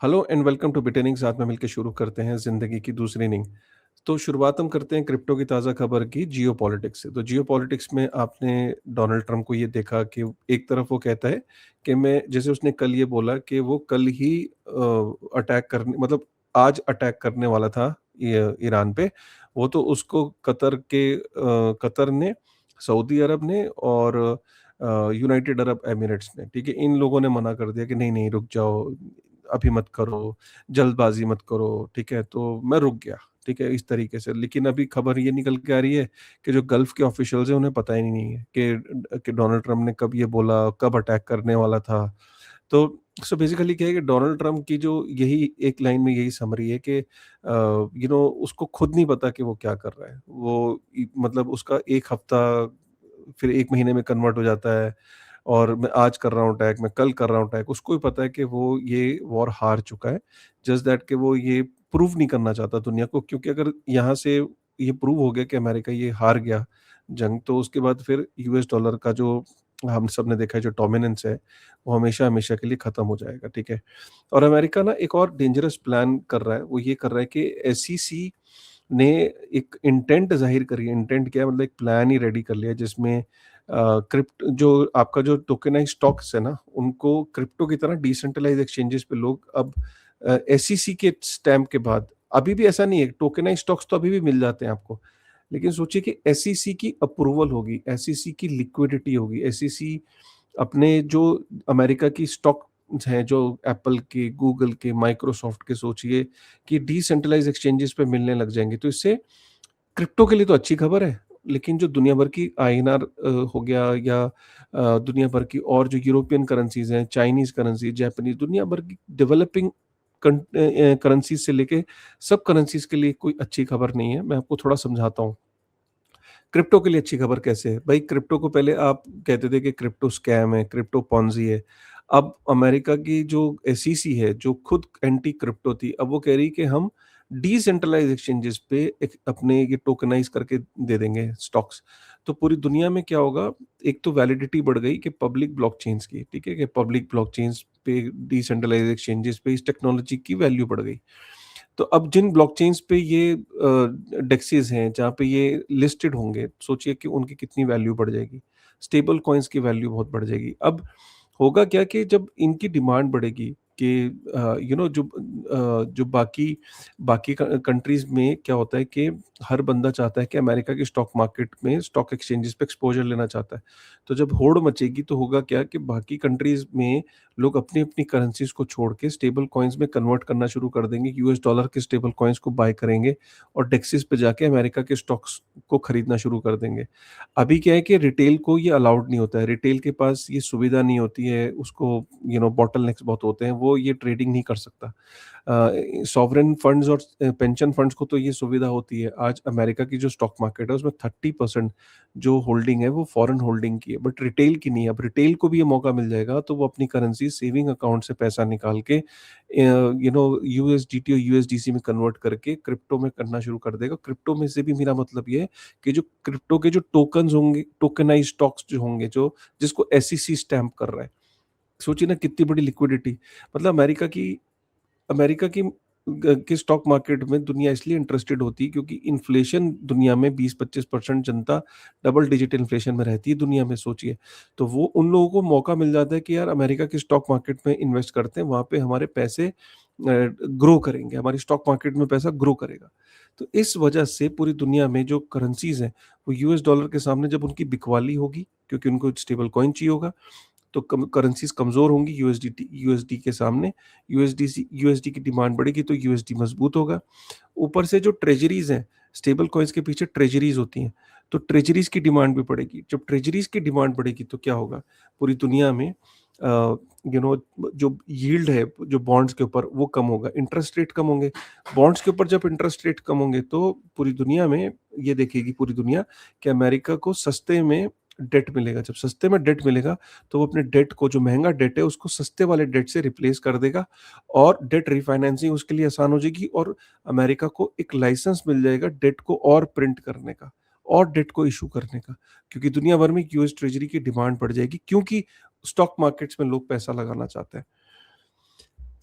Hello and welcome to बिटेनिंग। साथ में मिलकर शुरू करते हैं जिंदगी की दूसरी इनिंग। तो शुरुआत हम करते हैं क्रिप्टो की ताज़ा खबर की जियो पॉलिटिक्स से। तो जियो पॉलिटिक्स में आपने डोनाल्ड ट्रंप को ये देखा कि एक तरफ वो कहता है कि मैं, जैसे उसने कल ये बोला कि वो कल ही अटैक करने, मतलब आज अटैक करने वाला था ईरान पे। वो तो उसको कतर ने, सऊदी अरब ने और यूनाइटेड अरब एमिरेट्स ने, ठीक है, इन लोगों ने मना कर दिया कि नहीं नहीं रुक जाओ, अभी मत करो, जल्दबाजी मत करो, ठीक है? तो मैं रुक गया, ठीक है? इस तरीके से। लेकिन अभी खबर ये निकल के आ रही है कि जो गल्फ़ के ऑफ़िशियल्स हैं उन्हें पता ही नहीं है कि डोनाल्ड ट्रम्प ने कब ये बोला, कब अटैक करने वाला था। तो सो बेसिकली क्या है कि डोनाल्ड ट्रम्प की जो यही एक लाइन में यही समरी है कि उसको खुद नहीं पता कि वो क्या कर रहा है। वो मतलब उसका 1 हफ्ता फिर 1 महीने में कन्वर्ट हो जाता है और मैं आज कर रहा हूँ अटैक, मैं कल कर रहा हूँ अटैक। उसको भी पता है कि वो ये वॉर हार चुका है। जस्ट दैट कि वो ये प्रूव नहीं करना चाहता दुनिया को, क्योंकि अगर यहाँ से ये प्रूव हो गया कि अमेरिका ये हार गया जंग, तो उसके बाद फिर यूएस डॉलर का जो हम सब ने देखा है जो डोमिनेंस है, वो हमेशा-हमेशा के लिए खत्म हो जाएगा, ठीक है? और अमेरिका ना एक और डेंजरस प्लान कर रहा है, वो ये कर रहा है कि एसईसी ने एक इंटेंट ज़ाहिर करी है। इंटेंट क्या है, मतलब एक प्लान ही रेडी कर लिया जिसमें क्रिप्ट जो आपका जो टोकेनाइज़्ड स्टॉक्स है ना, उनको क्रिप्टो की तरह डिसेंट्रलाइज़्ड एक्सचेंजेस पे लोग अब एसईसी के स्टैम्प के बाद, अभी भी ऐसा नहीं है, टोकेनाइज़्ड स्टॉक्स तो अभी भी मिल जाते हैं आपको। लेकिन सोचिए कि एसईसी की अप्रूवल होगी, एसईसी की लिक्विडिटी होगी, एसईसी अपने जो अमेरिका की स्टॉक्स हैं, जो एप्पल के, गूगल के, माइक्रोसॉफ्ट के, सोचिए कि डिसेंट्रलाइज़्ड एक्सचेंजेस पे मिलने लग जाएँगे। तो इससे क्रिप्टो के लिए तो अच्छी खबर है, लेकिन जो दुनिया भर की आईएनआर हो गया या दुनिया भर की और जो यूरोपियन करेंसीज़ हैं, चाइनीज़ करेंसी, जापानीज़, दुनिया भर की डेवलपिंग करेंसीज़ से लेके सब करेंसीज़ के लिए कोई अच्छी खबर नहीं है। मैं आपको थोड़ा समझाता हूँ। क्रिप्टो के लिए अच्छी खबर कैसे है? भाई क्रिप्टो को पहले आप कहते थे कि क्रिप्टो स्कैम है, क्रिप्टो पोंज़ी है। अब अमेरिका की जो एसईसी है, जो खुद एंटी क्रिप्टो थी, अब वो कह रही है कि हम डिसेंट्रलाइज़्ड एक्सचेंजेस पे एक अपने ये टोकनाइज़ करके दे देंगे स्टॉक्स। तो पूरी दुनिया में क्या होगा, एक तो वैलिडिटी बढ़ गई कि पब्लिक ब्लॉकचेन्स की, ठीक है? कि पब्लिक ब्लॉकचेन्स पे, डिसेंट्रलाइज़्ड एक्सचेंजेस पे इस टेक्नोलॉजी की वैल्यू बढ़ गई। तो अब जिन ब्लॉकचेन्स पे ये डेक्सेस हैं, जहाँ पे ये लिस्टेड होंगे, सोचिए कि उनकी कितनी वैल्यू बढ़ जाएगी। स्टेबल कॉइन्स की वैल्यू बहुत बढ़ जाएगी। अब होगा क्या कि जब इनकी डिमांड बढ़ेगी कि जो बाकी बाकी कंट्रीज़ में क्या होता है कि हर बंदा चाहता है कि अमेरिका के स्टॉक मार्केट में, स्टॉक एक्सचेंजेस पे एक्सपोज़र लेना चाहता है। तो जब होड़ मचेगी तो होगा क्या कि बाकी कंट्रीज़ में लोग अपनी-अपनी करेंसीज़ को छोड़ के स्टेबल कॉइन्स में कन्वर्ट करना शुरू कर देंगे। यूएस डॉलर के स्टेबल कॉइन्स को बाय करेंगे और डेक्सेस पे जाके अमेरिका के स्टॉक्स को खरीदना शुरू कर देंगे। अभी क्या है कि रिटेल को ये अलाउड नहीं होता है। रिटेल के पास ये सुविधा नहीं होती है, उसको बॉटलनेक्स बहुत होते हैं, वो ये ट्रेडिंग नहीं कर सकता। सॉवरेन फंड्स और पेंशन फंड्स को तो ये सुविधा होती है। आज अमेरिका की जो स्टॉक मार्केट है उसमें 30% जो होल्डिंग है वो फॉरेन होल्डिंग की है, बट रिटेल की नहीं है। अब रिटेल को भी ये मौका मिल जाएगा तो वो अपनी करेंसी सेविंग अकाउंट से पैसा निकाल के यूएसडीटी और यूएसडीसी में कन्वर्ट करके क्रिप्टो में करना शुरू कर देगा। क्रिप्टो में से भी मेरा मतलब ये है कि जो क्रिप्टो के जो टोकन्स होंगे, टोकेनाइज़्ड स्टॉक्स जो होंगे, जो जिसको एसईसी स्टैम्प कर रहा है। सोचिए ना कितनी बड़ी लिक्विडिटी। मतलब अमेरिका के स्टॉक मार्केट में दुनिया इसलिए इंटरेस्टेड होती है क्योंकि इन्फ्लेशन दुनिया में 20-25% जनता डबल डिजिट इन्फ्लेशन में रहती है दुनिया में, सोचिए। तो वो उन लोगों को मौका मिल जाता है कि यार अमेरिका के स्टॉक मार्केट में इन्वेस्ट करते हैं, वहाँ पे हमारे पैसे ग्रो करेंगे, हमारी स्टॉक मार्केट में पैसा ग्रो करेगा। तो इस वजह से पूरी दुनिया में जो करेंसीज़ हैं, वो यूएस डॉलर के सामने जब उनकी बिकवाली होगी, क्योंकि उनको स्टेबल कॉइन चाहिए होगा, तो करेंसीज़ कमज़ोर होंगी यूएसडी के सामने। यूएसडी की डिमांड बढ़ेगी तो यूएसडी मज़बूत होगा। ऊपर से जो ट्रेज़रीज़ हैं, स्टेबल कॉइन्स के पीछे ट्रेज़रीज़ होती हैं, तो ट्रेज़रीज़ की डिमांड भी बढ़ेगी। जब ट्रेज़रीज़ की डिमांड बढ़ेगी तो क्या होगा? पूरी दुनिया में अ, जो यील्ड है, जो बॉन्ड्स के ऊपर, वो कम होगा, इंटरेस्ट रेट कम होंगे। बॉन्ड्स के ऊपर जब इंटरेस्ट रेट कम होंगे तो पूरी दुनिया में ये देखेगी पूरी दुनिया कि अमेरिका को सस्ते में डेट मिलेगा। जब सस्ते में डेट मिलेगा तो वो अपने डेट को, जो महँगा डेट है, उसको सस्ते वाले डेट से रिप्लेस कर देगा और डेट रिफ़ाइनेंसिंग उसके लिए आसान हो जाएगी और अमेरिका को एक लाइसेंस मिल जाएगा डेट को और प्रिंट करने का और डेट को इश्यू करने का। क्योंकि दुनिया भर में यूएस ट्रेज़री की डिमांड बढ़ जाएगी, क्योंकि स्टॉक मार्केट्स में लोग पैसा लगाना चाहते हैं।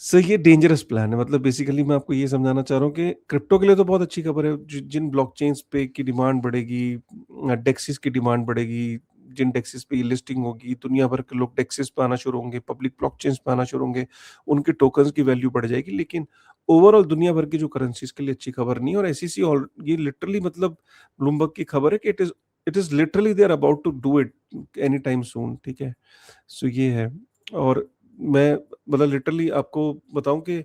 सर ये डेंजरस प्लान है, मतलब बेसिकली मैं आपको ये समझाना चाह रहा हूँ कि क्रिप्टो के लिए तो बहुत अच्छी खबर है। जिन ब्लॉकचेन्स पे की डिमांड बढ़ेगी, डेक्सिस की डिमांड बढ़ेगी, जिन डेक्सिस पे ये लिस्टिंग होगी, दुनिया भर के लोग डेक्सिस पे आना शुरू होंगे, पब्लिक ब्लॉकचेन्स पे आना शुरू होंगे, उनके टोकन्स की वैल्यू बढ़ जाएगी। लेकिन ओवरऑल दुनिया भर की जो करेंसीज के लिए अच्छी खबर नहीं है। और एसईसी ऑल ये लिटरली, मतलब ब्लूमबर्ग की खबर है कि it is literally they are about to do it any time soon, ठीक है। सो ये है। और मैं, मतलब लिटरली आपको बताऊं कि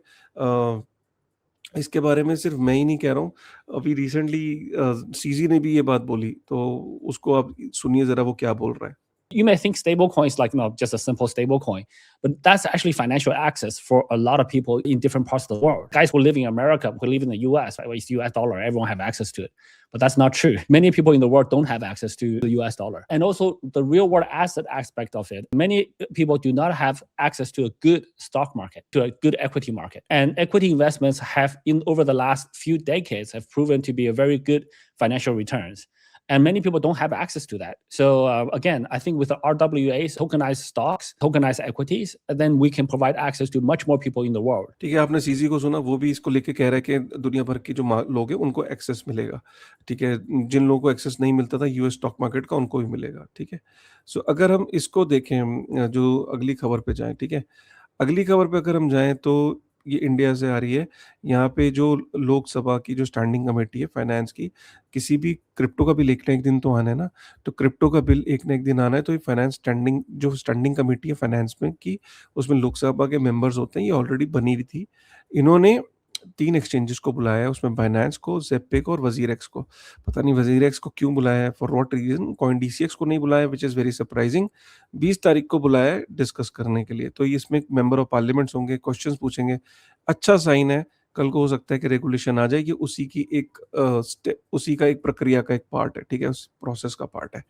इसके बारे में सिर्फ मैं ही नहीं कह रहा हूँ। अभी रिसेंटली सीजी ने भी ये बात बोली, तो उसको आप सुनिए जरा वो क्या बोल रहा है। You may think stablecoin is like just a simple stablecoin, but that's actually financial access for a lot of people in different parts of the world. Guys who live in America, who live in the US, right? Well, it's US dollar, everyone have access to it. But that's not true. Many people in the world don't have access to the US dollar. And also the real world asset aspect of it. Many people do not have access to a good stock market, to a good equity market. And equity investments have in over the last few decades have proven to be a very good financial returns. And many people don't have access to that. So again, I think with the RWAs, tokenized stocks, tokenized equities, then we can provide access to much more people in the world. ठीक है, आपने CG को सुना, वो भी इसको लेके कह रहा है कि दुनिया भर के जो लोग हैं उनको एक्सेस मिलेगा। ठीक है, जिन लोगों को एक्सेस नहीं मिलता था यूएस स्टॉक मार्केट का, उनको भी मिलेगा। ठीक है। सो अगर हम इसको देखें, जो अगली खबर पे जाएं, ठीक है, अगली खबर पे अगर हम जाएँ तो ये इंडिया से आ रही है। यहाँ पे जो लोकसभा की जो स्टैंडिंग कमेटी है फाइनेंस की, किसी भी क्रिप्टो का बिल एक ना एक दिन तो आना है ना, तो क्रिप्टो का बिल एक ना एक दिन आना है, तो ये फाइनेंस स्टैंडिंग कमेटी है फाइनेंस में की, उसमें लोकसभा के मेंबर्स होते हैं, ये ऑलरेडी बनी हुई थी। इन्होंने 3 एक्सचेंजेस को बुलाया है, उसमें बाइनेंस को, ज़ेपे को और वज़ीरएक्स को। पता नहीं वज़ीरएक्स को क्यों बुलाया है, फॉर व्हाट रीज़न? कॉइनडीसीएक्स को नहीं बुलाया, व्हिच इज़ वेरी सरप्राइजिंग। 20 तारीख को बुलाया है डिस्कस करने के लिए। तो ये इसमें मेंबर ऑफ पार्लियामेंट्स होंगे, क्वेश्चंस पूछेंगे। अच्छा साइन है, कल को हो सकता है कि रेगुलेशन आ जाए, ये उसी की एक उसी का एक प्रक्रिया का एक पार्ट है, ठीक है? उस प्रोसेस का पार्ट है।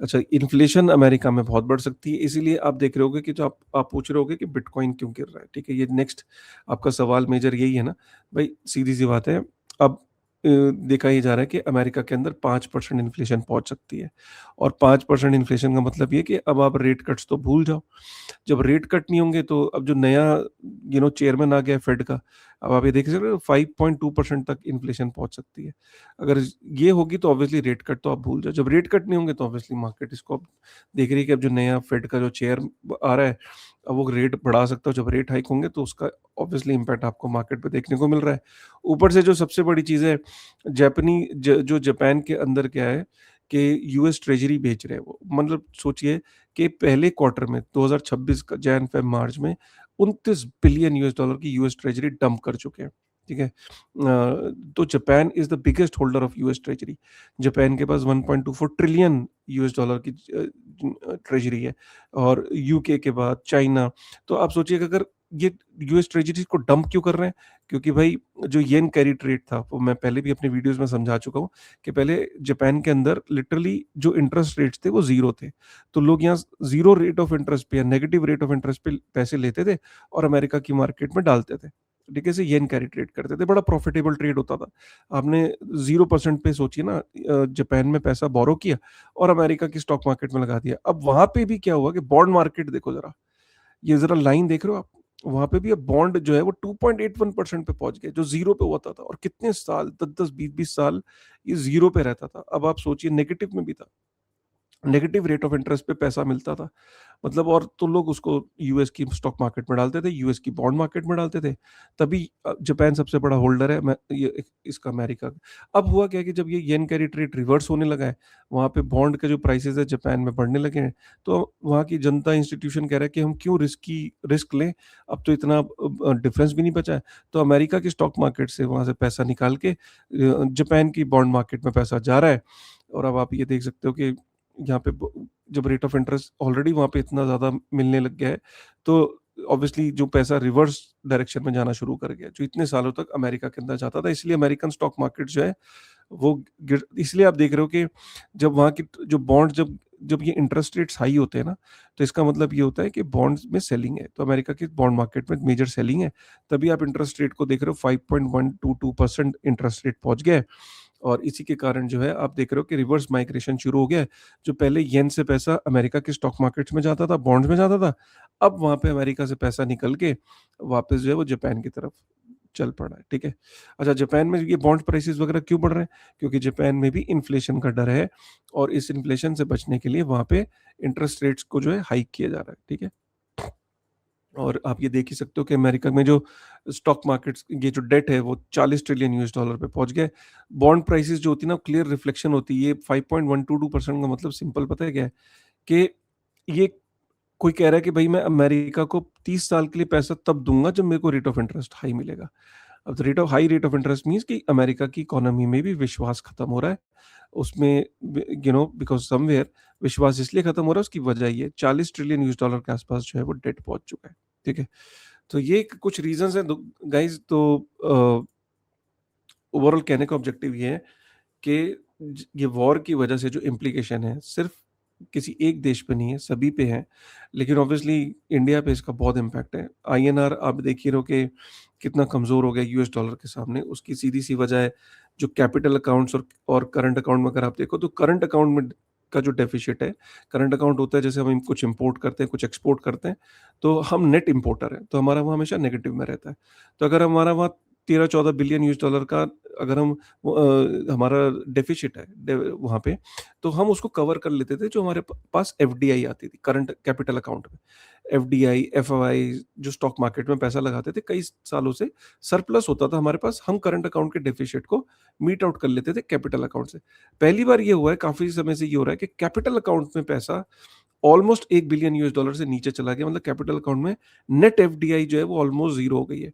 अच्छा, इन्फ्लेशन अमेरिका में बहुत बढ़ सकती है, इसीलिए आप देख रहे होगे कि जो आप पूछ रहे होगे कि बिटकॉइन क्यों गिर रहा है, ठीक है? ये नेक्स्ट आपका सवाल मेजर यही है ना? भई सीधी-सी बात है, अब देखा ये जा रहा है कि अमेरिका के अंदर 5% इन्फ्लेशन पहुँच सकती है। और 5% इन्फ्लेशन का मतलब ये कि अब आप रेट कट्स तो भूल जाओ। जब रेट कट नहीं होंगे तो अब जो नया चेयरमैन आ गया है फेड का, अब आप ये देख सकते हो 5.2% तक इन्फ्लेशन पहुँच सकती है। अगर ये होगी तो ऑब्वियसली रेट कट तो आप भूल जाओ। जब रेट कट नहीं होंगे तो ऑब्वियसली मार्केट इसको अब देख रही है कि अब जो नया फेड का जो चेयर आ रहा है, अब वो रेट बढ़ा सकता है। जब रेट हाइक होंगे तो उसका ऑब्वियसली इम्पैक्ट आपको मार्केट पे देखने को मिल रहा है। ऊपर से जो सबसे बड़ी चीज़ है, जो जापान के अंदर क्या है कि यूएस ट्रेजरी बेच रहे हैं वो। मतलब सोचिए कि पहले क्वार्टर में 2026 का जैन फ़ेब मार्च में 29 बिलियन यूएस डॉलर की यूएस ट्रेजरी डंप कर चुके हैं, ठीक है? तो Japan is the biggest holder of US treasury. Japan के पास 1.24 ट्रिलियन यूएस डॉलर की ट्रेजरी है, और यूके के बाद चाइना। तो आप सोचिए कि अगर ये यूएस ट्रेजरीज़ को डंप क्यों कर रहे हैं? क्योंकि भाई जो येन कैरी ट्रेड था, वो मैं पहले भी अपने वीडियोज़ में समझा चुका हूँ कि पहले जापान के अंदर लिटरली जो इंटरेस्ट रेट्स थे वो ज़ीरो थे। तो लोग यहाँ ज़ीरो रेट ऑफ इंटरेस्ट पे या नेगेटिव रेट ऑफ इंटरेस्ट पे पैसे लेते थे और अमेरिका की मार्केट में डालते थे। ठीक है? से येन कैरी ट्रेड करते थे, बड़ा प्रॉफिटेबल ट्रेड होता था। आपने 0% पे सोचिए ना, जापान में पैसा बोरो किया और अमेरिका की स्टॉक मार्केट में लगा दिया। अब वहाँ पे भी क्या हुआ कि बॉन्ड मार्केट देखो ज़रा, ये ज़रा लाइन देख रहे हो आप? वहाँ पे भी अब बॉन्ड जो है वो 2.81% पे पहुँच गए, जो ज़ीरो पे होता था, और कितने साल 10-10, 20-20 साल ये ज़ीरो पे रहता था। अब आप सोचिए नेगेटिव में भी था। नेगेटिव रेट ऑफ इंटरेस्ट पे पैसा मिलता था। मतलब, और तो लोग उसको यूएस की स्टॉक मार्केट में डालते थे, यूएस की बॉन्ड मार्केट में डालते थे। तभी जापान सबसे बड़ा होल्डर है इसका अमेरिका का। अब हुआ क्या कि जब ये येन कैरी ट्रेड रिवर्स होने लगा है, वहाँ पे बॉन्ड के जो प्राइसेज़ है जापान में बढ़ने लगे हैं, तो वहाँ की जनता इंस्टीट्यूशन कह रहा है कि हम क्यों रिस्क लें, अब तो इतना डिफरेंस भी नहीं बचा है। तो अमेरिका की स्टॉक मार्केट से वहाँ से पैसा निकाल के जापान की बॉन्ड मार्केट में पैसा जा रहा है। और अब आप ये देख सकते हो कि यहाँ पे जब रेट ऑफ इंटरेस्ट ऑलरेडी वहाँ पे इतना ज़्यादा मिलने लग गया है, तो ऑब्वियसली जो पैसा रिवर्स डायरेक्शन में जाना शुरू कर गया, जो इतने सालों तक अमेरिका के अंदर जाता था। इसलिए अमेरिकन स्टॉक मार्केट जो है वो गिर, इसलिए आप देख रहे हो कि जब वहाँ की जो बॉन्ड जब जब ये इंटरेस्ट रेट्स हाई होते हैं ना, तो इसका मतलब ये होता है कि बॉन्ड्स में सेलिंग है। तो अमेरिका की बॉन्ड मार्केट में मेजर सेलिंग है, तभी आप इंटरेस्ट रेट को देख रहे हो, 5.122% इंटरेस्ट रेट पहुँच गया है। और इसी के कारण जो है आप देख रहे हो कि रिवर्स माइग्रेशन शुरू हो गया है। जो पहले येन से पैसा अमेरिका के स्टॉक मार्केट्स में जाता था, बॉन्ड्स में जाता था, अब वहाँ पे अमेरिका से पैसा निकल के वापस जो है वो जापान की तरफ चल पड़ा है, ठीक है। अच्छा, जापान में ये बॉन्ड प्राइसेस वगैरह क्यों बढ़ रहे हैं? क्योंकि जापान में भी इन्फ्लेशन का डर है और इस इन्फ्लेशन से बचने के लिए वहाँ पे इंटरेस्ट रेट्स को जो है हाइक किया जा रहा है, ठीक है। और आप ये देख ही सकते हो कि अमेरिका में जो स्टॉक मार्केट्स ये जो डेट है वो 40 ट्रिलियन यूएस डॉलर पे पहुंच गए। बॉन्ड प्राइसेस जो होती है ना, क्लियर रिफ्लेक्शन होती है। ये 5.122% का मतलब सिंपल पता है क्या है? कि ये कोई कह रहा है कि भाई मैं अमेरिका को 30 साल के लिए पैसा तब दूंगा जब मेरे को रेट ऑफ इंटरेस्ट हाई मिलेगा। अब रेट ऑफ इंटरेस्ट मीन्स कि अमेरिका की इकोनॉमी में भी विश्वास खत्म हो रहा है। उसमें बिकॉज समवेयर विश्वास इसलिए खत्म हो रहा है, उसकी वजह ये 40 ट्रिलियन यूएस डॉलर के आसपास जो है वो डेट पहुंच चुका है, ठीक है। तो ये कुछ रीजंस हैं गाइस। तो ओवरऑल कहने का ऑब्जेक्टिव ये है कि ये वॉर की वजह से जो इम्प्लीकेशन है सिर्फ किसी एक देश पे नहीं है, सभी पे है। लेकिन ऑब्वियसली इंडिया पे इसका बहुत इम्पैक्ट है। आईएनआर आप देख ही रहो कि कितना कमज़ोर हो गया यूएस डॉलर के सामने। उसकी सीधी सी वजह है जो कैपिटल अकाउंट्स और करंट अकाउंट में अगर आप देखो तो करंट अकाउंट में का जो डेफिसिट है, करंट अकाउंट होता है जैसे हम कुछ इंपोर्ट करते हैं, कुछ एक्सपोर्ट करते हैं, तो हम नेट इंपोर्टर हैं, तो हमारा वो हमेशा नेगेटिव में रहता है। तो अगर हमारा वहाँ 13-14 बिलियन यूएस डॉलर का अगर हमारा डेफिसिट है वहाँ पे, तो हम उसको कवर कर लेते थे जो हमारे पास एफडीआई आती थी करंट कैपिटल अकाउंट में। एफडीआई, एफआई जो स्टॉक मार्केट में पैसा लगाते थे, कई सालों से सरप्लस होता था हमारे पास, हम करंट अकाउंट के डेफिसिट को मीट आउट कर लेते थे कैपिटल अकाउंट से। पहली बार ये हुआ है, काफ़ी समय से ये हो रहा है कि कैपिटल अकाउंट में पैसा ऑलमोस्ट 1 बिलियन यूएस डॉलर से नीचे चला गया। मतलब कैपिटल अकाउंट में नेट एफडीआई जो है वो ऑलमोस्ट ज़ीरो हो गई है।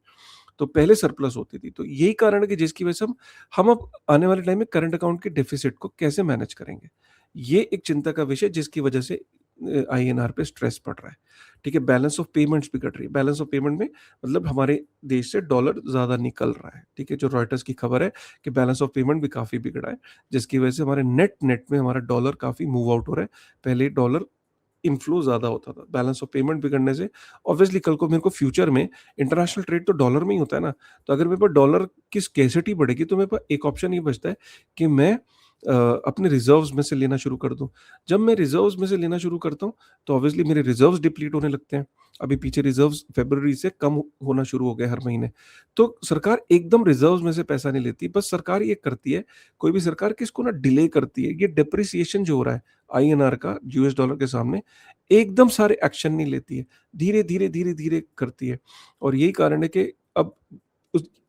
तो पहले सरप्लस होती थी। तो यही कारण है कि जिसकी वजह से हम अब आने वाले टाइम में करंट अकाउंट के डेफिसिट को कैसे मैनेज करेंगे? ये एक चिंता का विषय जिसकी वजह से आईएनआर पे स्ट्रेस पड़ रहा है। ठीक है? बैलेंस ऑफ पेमेंट्स भी घट रही है। बैलेंस ऑफ पेमेंट में मतलब हमारे देश से डॉलर ज़्यादा निकल रहा है। ठीक है? जो रॉयटर्स की खबर है कि बैलेंस ऑफ पेमेंट भी काफ़ी बिगड़ा है, जिसकी वजह से हमारे नेट में हमारा डॉलर काफ़ी मूव आउट हो रहा है। पहले डॉलर इनफ्लो ज़्यादा होता था। बैलेंस ऑफ पेमेंट बिगड़ने से ऑब्वियसली कल को मेरे को फ्यूचर में इंटरनेशनल ट्रेड तो डॉलर में ही होता है ना, तो अगर मेरे पास डॉलर की स्कैर्सिटी बढ़ेगी तो मेरे पास एक ऑप्शन ये बचता है कि मैं अपने रिजर्व्स में से लेना शुरू कर दूँ। जब मैं रिजर्व्स में से लेना शुरू करता हूँ, तो ऑब्वियसली मेरे रिजर्व्स डिप्लीट होने लगते हैं। अभी पीछे रिजर्व्स फ़रवरी से कम होना शुरू हो गए हर महीने। तो सरकार एकदम रिजर्व्स में से पैसा नहीं लेती, बस सरकार ये करती है, कोई भी सरकार कि इसको ना डिले करती है। ये डेप्रिसिएशन जो हो रहा है आईएनआर का यूएस डॉलर के सामने, एकदम सारे एक्शन नहीं लेती है। धीरे-धीरे, धीरे-धीरे करती है और यही कारण है कि अब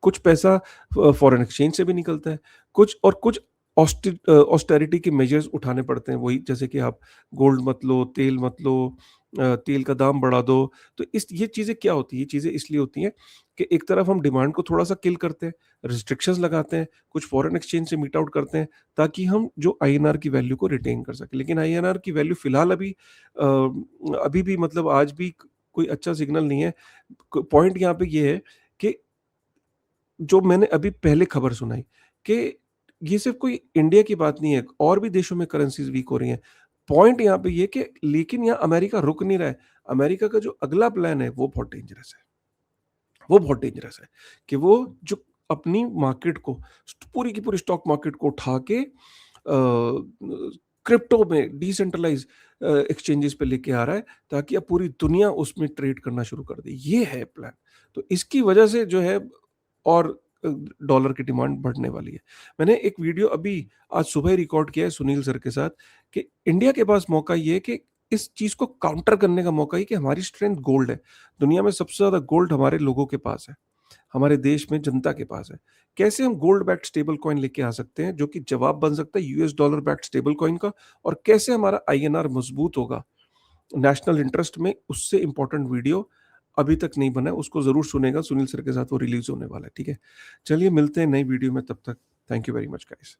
कुछ पैसा फॉरेन एक्सचेंज से भी निकलता है, कुछ ऑस्टेरिटी के मेजर्स उठाने पड़ते हैं। वही जैसे कि आप गोल्ड मत लो, तेल मत लो, तेल का दाम बढ़ा दो। तो इस ये चीज़ें क्या होती हैं? ये चीज़ें इसलिए होती हैं कि एक तरफ हम डिमांड को थोड़ा-सा किल करते हैं, रिस्ट्रिक्शंस लगाते हैं, कुछ फॉरेन एक्सचेंज से मीट आउट करते हैं, ताकि हम जो आईएनआर की वैल्यू को रिटेन कर सकें। लेकिन आईएनआर की वैल्यू फिलहाल अभी भी मतलब आज भी कोई अच्छा सिग्नल नहीं है। पॉइंट यहाँ पे ये है कि जो मैंने अभी पहले खबर सुनाई कि ये सिर्फ कोई इंडिया की बात नहीं है, और भी देशों में करेंसीज़ वीक हो रही हैं। पॉइंट यहाँ पे ये है कि लेकिन यहाँ अमेरिका रुक नहीं रहा है। अमेरिका का जो अगला प्लान है वो बहुत डेंजरस है। वो बहुत डेंजरस है कि वो जो अपनी मार्केट को पूरी की पूरी स्टॉक मार्केट को उठा के क्रिप्टो में डिसेंट्रलाइज एक्सचेंजेस पे लेके आ रहा है, ताकि अब पूरी दुनिया उसमें ट्रेड करना शुरू कर दे। ये है प्लान। तो इसकी वजह से जो है और डॉलर की डिमांड बढ़ने वाली है। मैंने एक वीडियो अभी आज सुबह ही रिकॉर्ड किया है सुनील सर के साथ कि इंडिया के पास मौका ये है कि इस चीज़ को काउंटर करने का मौका है कि हमारी स्ट्रेंथ गोल्ड है। दुनिया में सबसे ज़्यादा गोल्ड हमारे लोगों के पास है, हमारे देश में जनता के पास है। कैसे हम गोल्ड बैक्ड स्टेबल कॉइन लेके आ सकते हैं जो कि जवाब बन सकता है US dollar backed stable coin का, और कैसे हमारा आईएनआर मजबूत होगा नेशनल इंटरेस्ट में, उससे इंपॉर्टेंट वीडियो अभी तक नहीं बना है, उसको ज़रूर सुनेगा सुनील सर के साथ, वो रिलीज़ होने वाला है, ठीक है? चलिए मिलते हैं नई वीडियो में, तब तक thank you very much guys.